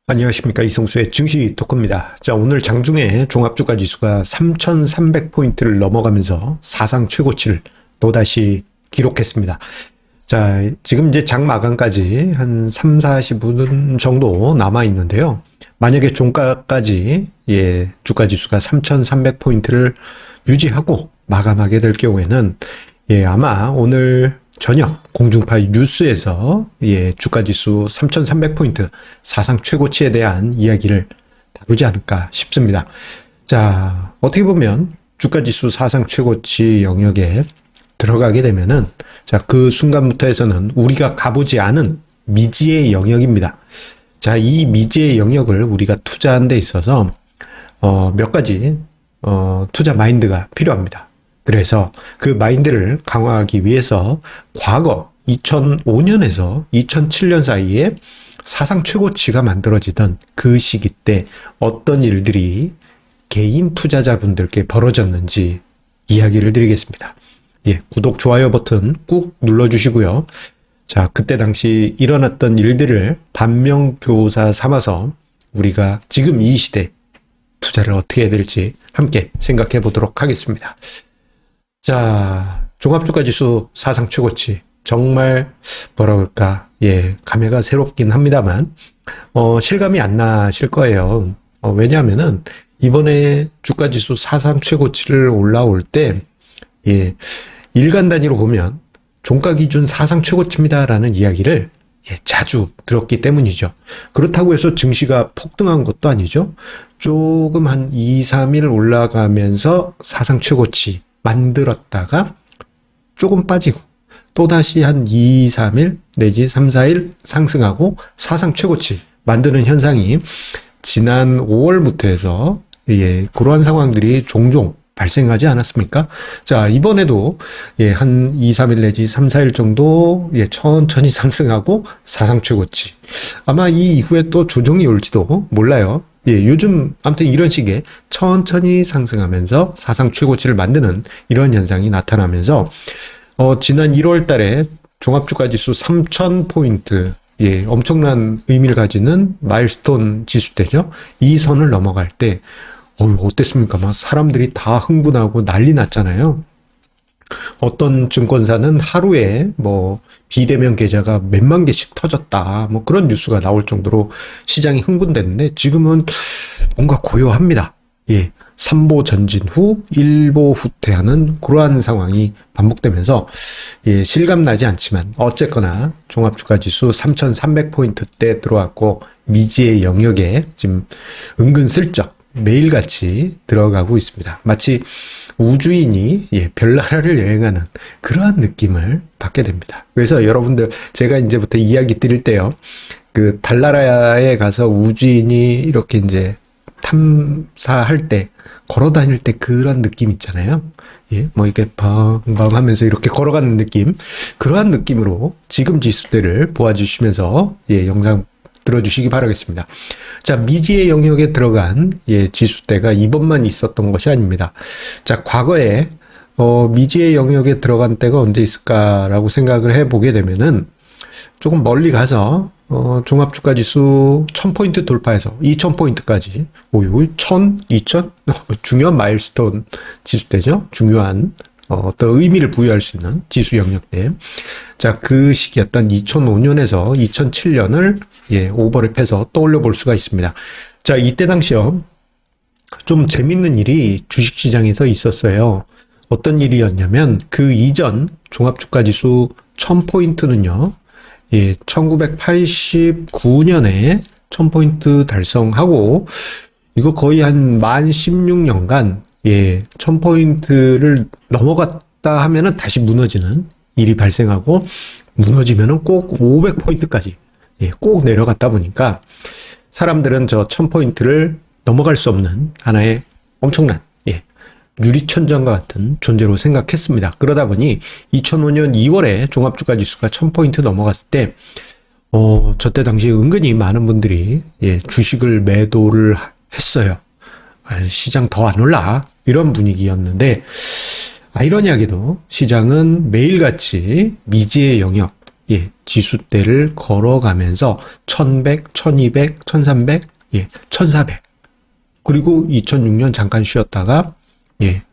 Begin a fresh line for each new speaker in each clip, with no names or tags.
안녕하십니까, 이성수의 증시 토크입니다. 자, 오늘 장중에 종합주가 지수가 3,300포인트를 넘어가면서 사상 최고치를 또다시 기록했습니다. 자, 지금 이제 장 마감까지 한 3, 40분 정도 남아 있는데요. 만약에 종가까지 주가 지수가 3,300포인트를 유지하고 마감하게 될 경우에는 아마 오늘 저녁 공중파 뉴스에서 주가지수 3,300포인트 사상 최고치에 대한 이야기를 다루지 않을까 싶습니다. 자, 어떻게 보면 주가지수 사상 최고치 영역에 들어가게 되면은 그 순간부터 해서는 우리가 가보지 않은 미지의 영역입니다. 자, 이 미지의 영역을 우리가 투자하는 데 있어서 몇 가지 투자 마인드가 필요합니다. 그래서 그 마인드를 강화하기 위해서 과거 2005년에서 2007년 사이에 사상 최고치가 만들어지던 그 시기 때 어떤 일들이 개인 투자자분들께 벌어졌는지 이야기를 드리겠습니다. 구독, 좋아요 버튼 꾹 눌러주시고요. 자, 그때 당시 일어났던 일들을 반면교사 삼아서 우리가 지금 이 시대 투자를 어떻게 해야 될지 함께 생각해 보도록 하겠습니다. 자, 종합주가지수 사상 최고치. 정말 뭐라 그럴까, 감회가 새롭긴 합니다만, 실감이 안 나실 거예요. 왜냐하면은, 이번에 주가지수 사상 최고치를 올라올 때, 일간 단위로 보면, 종가 기준 사상 최고치입니다라는 이야기를 자주 들었기 때문이죠. 그렇다고 해서 증시가 폭등한 것도 아니죠. 조금 한 2, 3일 올라가면서 사상 최고치 만들었다가 조금 빠지고 또다시 한 2, 3일 내지 3, 4일 상승하고 사상 최고치 만드는 현상이 지난 5월부터 해서 그러한 상황들이 종종 발생하지 않았습니까? 자, 이번에도 한 2, 3일 내지 3, 4일 정도 천천히 상승하고 사상 최고치. 아마 이 이후에 또 조정이 올지도 몰라요. 요즘 아무튼 이런 식의 천천히 상승하면서 사상 최고치를 만드는 이런 현상이 나타나면서 지난 1월 달에 종합주가지수 3,000포인트 엄청난 의미를 가지는 마일스톤 지수대죠. 이 선을 넘어갈 때 어땠습니까? 막 사람들이 다 흥분하고 난리 났잖아요. 어떤 증권사는 하루에 비대면 계좌가 몇만 개씩 터졌다. 그런 뉴스가 나올 정도로 시장이 흥분됐는데 지금은 뭔가 고요합니다. 삼보 전진 후 일보 후퇴하는 그러한 상황이 반복되면서 실감 나지 않지만 어쨌거나 종합주가지수 3,300포인트대 들어왔고 미지의 영역에 지금 은근슬쩍 매일같이 들어가고 있습니다. 마치 우주인이 별나라를 여행하는 그러한 느낌을 받게 됩니다. 그래서 여러분들 제가 이제부터 이야기 드릴 때요, 그 달나라에 가서 우주인이 이렇게 이제 탐사할 때 걸어 다닐 때 그런 느낌 있잖아요. 이렇게 벙벙 하면서 이렇게 걸어가는 느낌, 그러한 느낌으로 지금 지수대를 보아주시면서 영상 들어주시기 바라겠습니다. 자, 미지의 영역에 들어간 지수대가 이번만 있었던 것이 아닙니다. 자, 과거에 미지의 영역에 들어간 때가 언제 있을까라고 생각을 해보게 되면은 조금 멀리 가서 종합주가지수 1000포인트 돌파해서 2000포인트까지 1000, 2000 중요한 마일스톤 지수대죠. 중요한 어떤 의미를 부여할 수 있는 지수 영역대. 자, 그 시기였던 2005년에서 2007년을 오버랩해서 떠올려 볼 수가 있습니다. 자, 이때 당시요, 좀 재밌는 일이 주식시장에서 있었어요. 어떤 일이었냐면 그 이전 종합주가지수 1000포인트는요 1989년에 1000포인트 달성하고 이거 거의 한 만 16년간 1000포인트를 넘어갔다 하면은 다시 무너지는 일이 발생하고, 무너지면은 꼭 500포인트까지 꼭 내려갔다 보니까 사람들은 저 1000포인트를 넘어갈 수 없는 하나의 엄청난 유리천장과 같은 존재로 생각했습니다. 그러다 보니 2005년 2월에 종합주가지수가 1000포인트 넘어갔을 때 저때 당시 은근히 많은 분들이 주식을 매도를 했어요. 시장 더 안 올라, 이런 분위기였는데 아이러니하게도 시장은 매일같이 미지의 영역, 예, 지수대를 걸어가면서 1100, 1200, 1300, 예, 1400. 그리고 2006년 잠깐 쉬었다가 예,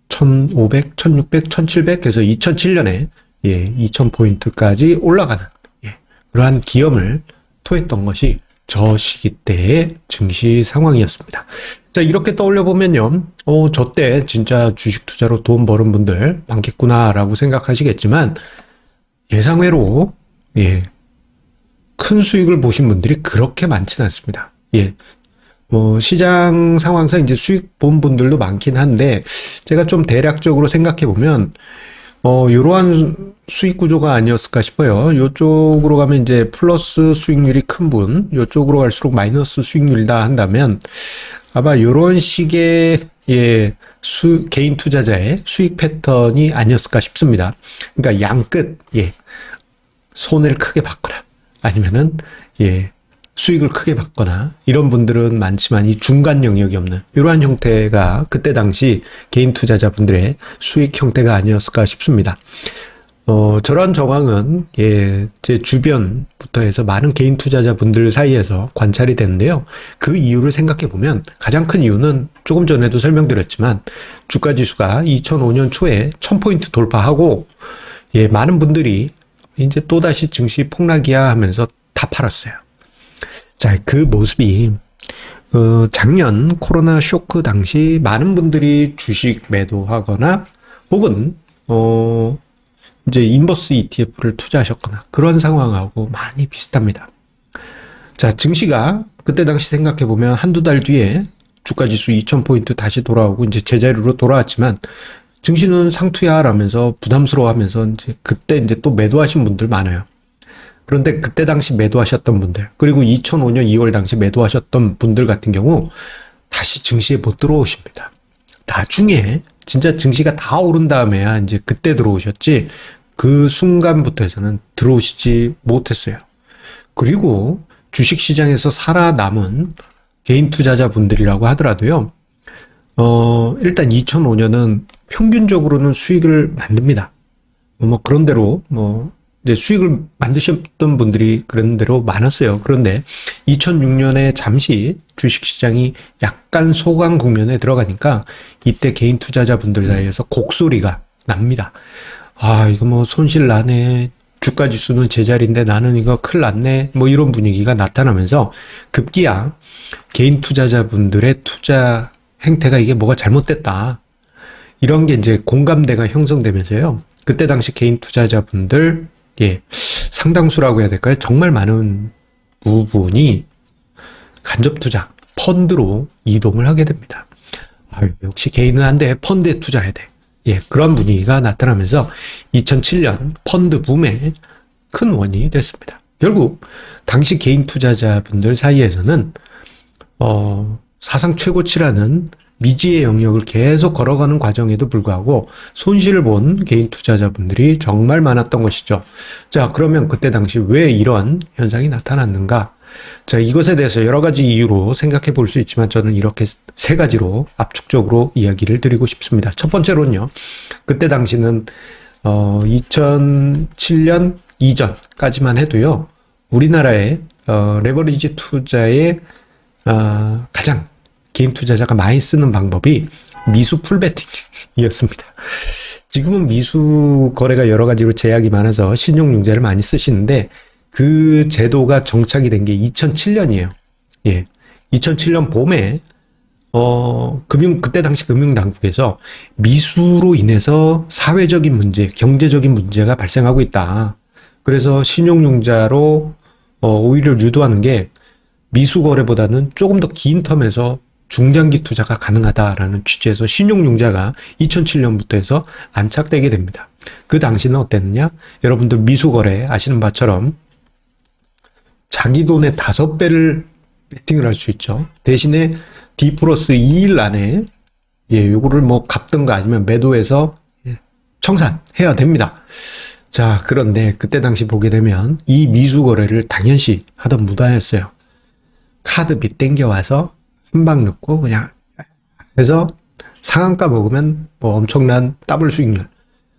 1500, 1600, 1700 해서 2007년에 예, 2000포인트까지 올라가는 예, 그러한 기염을 토했던 것이 저 시기 때의 증시 상황이었습니다. 자, 이렇게 떠올려 보면요. 저 때 진짜 주식 투자로 돈 버는 분들 많겠구나라고 생각하시겠지만 예상외로 예, 큰 수익을 보신 분들이 그렇게 많지는 않습니다. 예. 시장 상황상 이제 수익 본 분들도 많긴 한데, 제가 좀 대략적으로 생각해 보면, 이러한 수익 구조가 아니었을까 싶어요. 요쪽으로 가면 이제 플러스 수익률이 큰 분, 요쪽으로 갈수록 마이너스 수익률이다 한다면, 아마 요런 식의, 예, 개인 투자자의 수익 패턴이 아니었을까 싶습니다. 그러니까 양끝, 예, 손해를 크게 받거나, 아니면은, 예, 수익을 크게 받거나 이런 분들은 많지만 이 중간 영역이 없는 이러한 형태가 그때 당시 개인 투자자분들의 수익 형태가 아니었을까 싶습니다. 저런 정황은 예, 제 주변부터 해서 많은 개인 투자자분들 사이에서 관찰이 되는데요. 그 이유를 생각해 보면 가장 큰 이유는 조금 전에도 설명드렸지만 주가 지수가 2005년 초에 1000포인트 돌파하고 예, 많은 분들이 이제 또다시 증시 폭락이야 하면서 다 팔았어요. 자, 그 모습이 작년 코로나 쇼크 당시 많은 분들이 주식 매도하거나 혹은 이제 인버스 ETF를 투자하셨거나 그런 상황하고 많이 비슷합니다. 자, 증시가 그때 당시 생각해 보면 한두 달 뒤에 주가 지수 2000포인트 다시 돌아오고 이제 제자리로 돌아왔지만 증시는 상투야라면서 부담스러워하면서 이제 그때 이제 또 매도하신 분들 많아요. 그런데 그때 당시 매도하셨던 분들, 그리고 2005년 2월 당시 매도하셨던 분들 같은 경우 다시 증시에 못 들어오십니다. 나중에 진짜 증시가 다 오른 다음에야 이제 그때 들어오셨지 그 순간부터 해서는 들어오시지 못했어요. 그리고 주식시장에서 살아남은 개인 투자자분들이라고 하더라도요. 일단 2005년은 평균적으로는 수익을 만듭니다. 그런대로 이제 수익을 만드셨던 분들이 그런 대로 많았어요. 그런데 2006년에 잠시 주식시장이 약간 소강 국면에 들어가니까 이때 개인 투자자분들 사이에서 곡소리가 납니다. 아, 이거 손실 나네. 주가 지수는 제자리인데 나는 이거 큰일 났네. 이런 분위기가 나타나면서 급기야 개인 투자자분들의 투자 행태가 이게 뭐가 잘못됐다. 이런 게 이제 공감대가 형성되면서요. 그때 당시 개인 투자자분들 예, 상당수라고 해야 될까요? 정말 많은 부분이 간접 투자, 펀드로 이동을 하게 됩니다. 역시 개인은 안 돼. 펀드에 투자해야 돼. 예, 그런 분위기가 나타나면서 2007년 펀드 붐의 큰 원인이 됐습니다. 결국 당시 개인 투자자분들 사이에서는 사상 최고치라는 미지의 영역을 계속 걸어가는 과정에도 불구하고 손실을 본 개인 투자자분들이 정말 많았던 것이죠. 자, 그러면 그때 당시 왜 이런 현상이 나타났는가? 자, 이것에 대해서 여러 가지 이유로 생각해 볼 수 있지만 저는 이렇게 세 가지로 압축적으로 이야기를 드리고 싶습니다. 첫 번째로는요. 그때 당시는 2007년 이전까지만 해도요. 우리나라의 레버리지 투자의 가장 개인 투자자가 많이 쓰는 방법이 미수 풀베팅이었습니다. 지금은 미수 거래가 여러 가지로 제약이 많아서 신용융자를 많이 쓰시는데 그 제도가 정착이 된 게 2007년이에요. 예. 2007년 봄에 그때 당시 금융당국에서 미수로 인해서 사회적인 문제, 경제적인 문제가 발생하고 있다. 그래서 신용융자로 오히려 유도하는 게 미수 거래보다는 조금 더 긴 텀에서 중장기 투자가 가능하다라는 취지에서 신용융자가 2007년부터 해서 안착되게 됩니다. 그 당시는 어땠느냐? 여러분들 미수거래 아시는 바처럼 자기 돈의 5배를 베팅을 할 수 있죠. 대신에 D 플러스 2일 안에 요거를 갚든가 아니면 매도해서 청산해야 됩니다. 자, 그런데 그때 당시 보게 되면 이 미수거래를 당연시 하던 문화였어요. 카드빚 땡겨와서 한 방 넣고 그냥 해서 상한가 먹으면 엄청난 더블 수익률.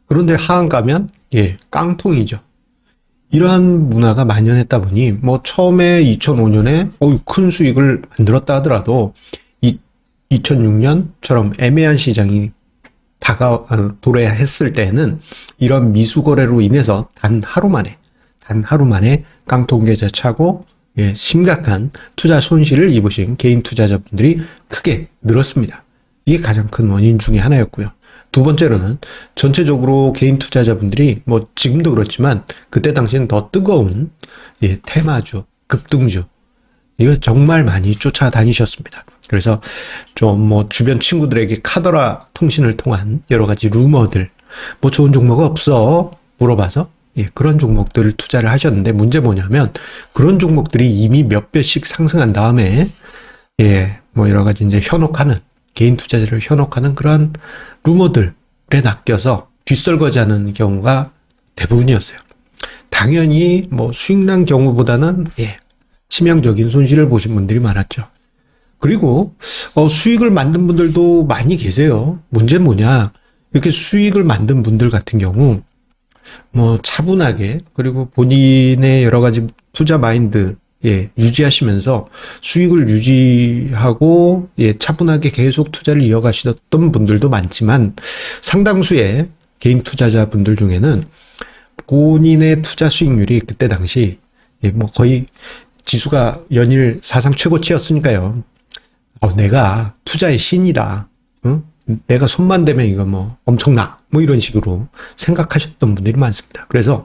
그런데 하한가면 깡통이죠. 이러한 문화가 만연했다 보니 뭐 처음에 2005년에 큰 수익을 만들었다 하더라도 2006년처럼 애매한 시장이 도래했을 때는 이런 미수 거래로 인해서 단 하루 만에 깡통 계좌 차고 심각한 투자 손실을 입으신 개인 투자자분들이 크게 늘었습니다. 이게 가장 큰 원인 중에 하나였고요. 두 번째로는 전체적으로 개인 투자자분들이 뭐 지금도 그렇지만 그때 당시엔 더 뜨거운 테마주, 급등주 이거 정말 많이 쫓아다니셨습니다. 그래서 좀 뭐 주변 친구들에게 카더라 통신을 통한 여러 가지 루머들 뭐 좋은 종목 없어 물어봐서 그런 종목들을 투자를 하셨는데 문제 뭐냐면 그런 종목들이 이미 몇 배씩 상승한 다음에 뭐 여러 가지 이제 현혹하는 개인 투자자를 현혹하는 그런 루머들에 낚여서 뒷설거지하는 경우가 대부분이었어요. 당연히 뭐 수익난 경우보다는 치명적인 손실을 보신 분들이 많았죠. 그리고 수익을 만든 분들도 많이 계세요. 문제는 뭐냐? 이렇게 수익을 만든 분들 같은 경우 뭐 차분하게 그리고 본인의 여러 가지 투자 마인드 유지하시면서 수익을 유지하고 차분하게 계속 투자를 이어가시던 분들도 많지만 상당수의 개인 투자자분들 중에는 본인의 투자 수익률이 그때 당시 뭐 거의 지수가 연일 사상 최고치였으니까요. 내가 투자의 신이다. 응? 내가 손만 대면 이거 뭐 엄청나. 뭐 이런 식으로 생각하셨던 분들이 많습니다. 그래서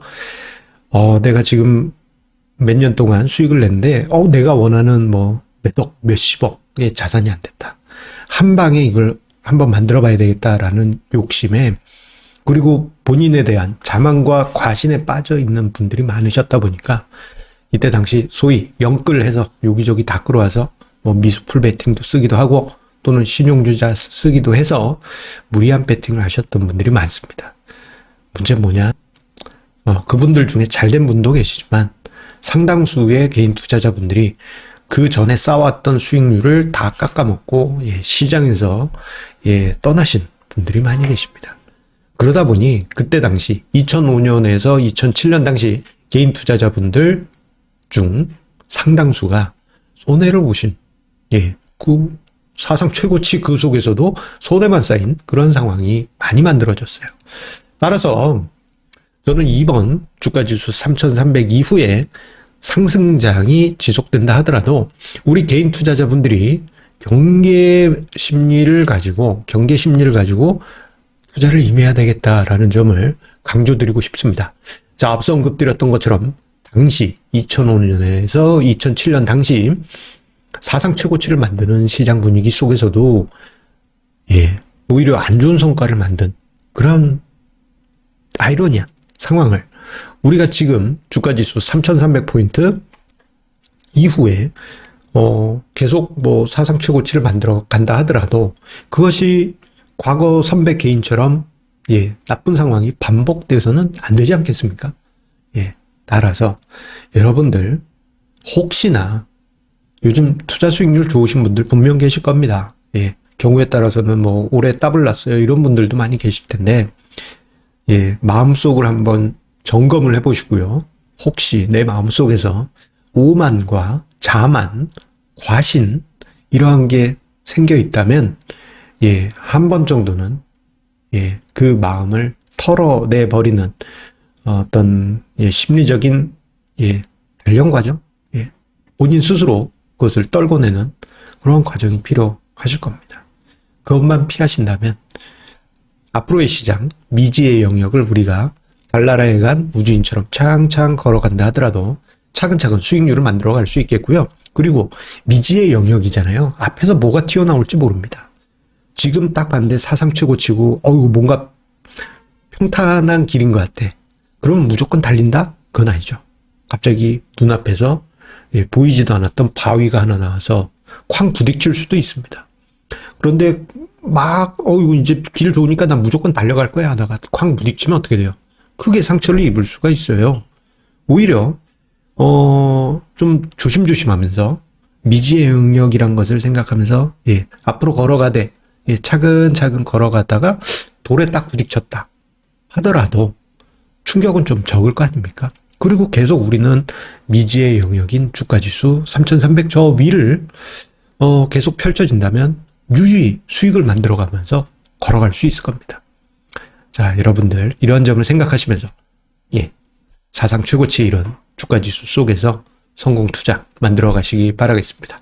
내가 지금 몇 년 동안 수익을 냈는데 내가 원하는 뭐 몇억, 몇십억의 자산이 안 됐다. 한 방에 이걸 한번 만들어 봐야 되겠다라는 욕심에 그리고 본인에 대한 자만과 과신에 빠져 있는 분들이 많으셨다 보니까 이때 당시 소위 영끌해서 여기저기 다 끌어와서 뭐 미수풀 베팅도 쓰기도 하고 또는 신용주자 쓰기도 해서 무리한 베팅을 하셨던 분들이 많습니다. 문제는 뭐냐? 그분들 중에 잘된 분도 계시지만 상당수의 개인 투자자분들이 그 전에 쌓아왔던 수익률을 다 깎아먹고 시장에서 떠나신 분들이 많이 계십니다. 그러다 보니 그때 당시 2005년에서 2007년 당시 개인 투자자분들 중 상당수가 손해를 보신 그 사상 최고치 그 속에서도 손해만 쌓인 그런 상황이 많이 만들어졌어요. 따라서 저는 이번 주가지수 3300 이후에 상승장이 지속된다 하더라도 우리 개인 투자자분들이 경계 심리를 가지고 투자를 임해야 되겠다라는 점을 강조드리고 싶습니다. 자, 앞서 언급드렸던 것처럼 당시 2005년에서 2007년 당시 사상 최고치를 만드는 시장 분위기 속에서도 오히려 안 좋은 성과를 만든 그런 아이러니한 상황을 우리가 지금 주가지수 3300포인트 이후에 계속 뭐 사상 최고치를 만들어 간다 하더라도 그것이 과거 선배 개인처럼 나쁜 상황이 반복돼서는 안 되지 않겠습니까? 따라서 여러분들 혹시나 요즘 투자 수익률 좋으신 분들 분명 계실 겁니다. 경우에 따라서는 뭐 올해 더블 났어요. 이런 분들도 많이 계실 텐데 마음속을 한번 점검을 해보시고요. 혹시 내 마음속에서 오만과 자만, 과신 이러한 게 생겨 있다면 한 번 정도는 그 마음을 털어내 버리는 어떤 심리적인 단련 과정, 본인 스스로 그것을 떨궈내는 그런 과정이 필요하실 겁니다. 그것만 피하신다면 앞으로의 시장, 미지의 영역을 우리가 달나라에 간 우주인처럼 창창 걸어간다 하더라도 차근차근 수익률을 만들어갈 수 있겠고요. 그리고 미지의 영역이잖아요. 앞에서 뭐가 튀어나올지 모릅니다. 지금 딱 봤는데 사상 최고치고 뭔가 평탄한 길인 것 같아. 그럼 무조건 달린다? 그건 아니죠. 갑자기 눈앞에서 보이지도 않았던 바위가 하나 나와서 쾅 부딪힐 수도 있습니다. 그런데 막 이제 길 좋으니까 난 무조건 달려갈 거야 하다가 쾅 부딪히면 어떻게 돼요? 크게 상처를 입을 수가 있어요. 오히려 좀 조심조심하면서 미지의 영역이란 것을 생각하면서 앞으로 걸어가되 차근차근 걸어가다가 돌에 딱 부딪혔다 하더라도 충격은 좀 적을 거 아닙니까? 그리고 계속 우리는 미지의 영역인 주가지수 3,300 저 위를 계속 펼쳐진다면 유유히 수익을 만들어가면서 걸어갈 수 있을 겁니다. 자, 여러분들 이러한 점을 생각하시면서 사상 최고치의 이런 주가지수 속에서 성공 투자 만들어 가시기 바라겠습니다.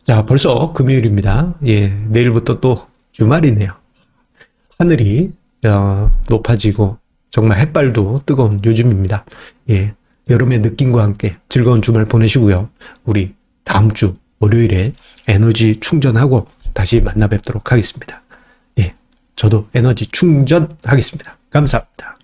자, 벌써 금요일입니다. 내일부터 또 주말이네요. 하늘이 높아지고 정말 햇발도 뜨거운 요즘입니다. 여름의 느낌과 함께 즐거운 주말 보내시고요. 우리 다음 주 월요일에 에너지 충전하고 다시 만나 뵙도록 하겠습니다. 저도 에너지 충전하겠습니다. 감사합니다.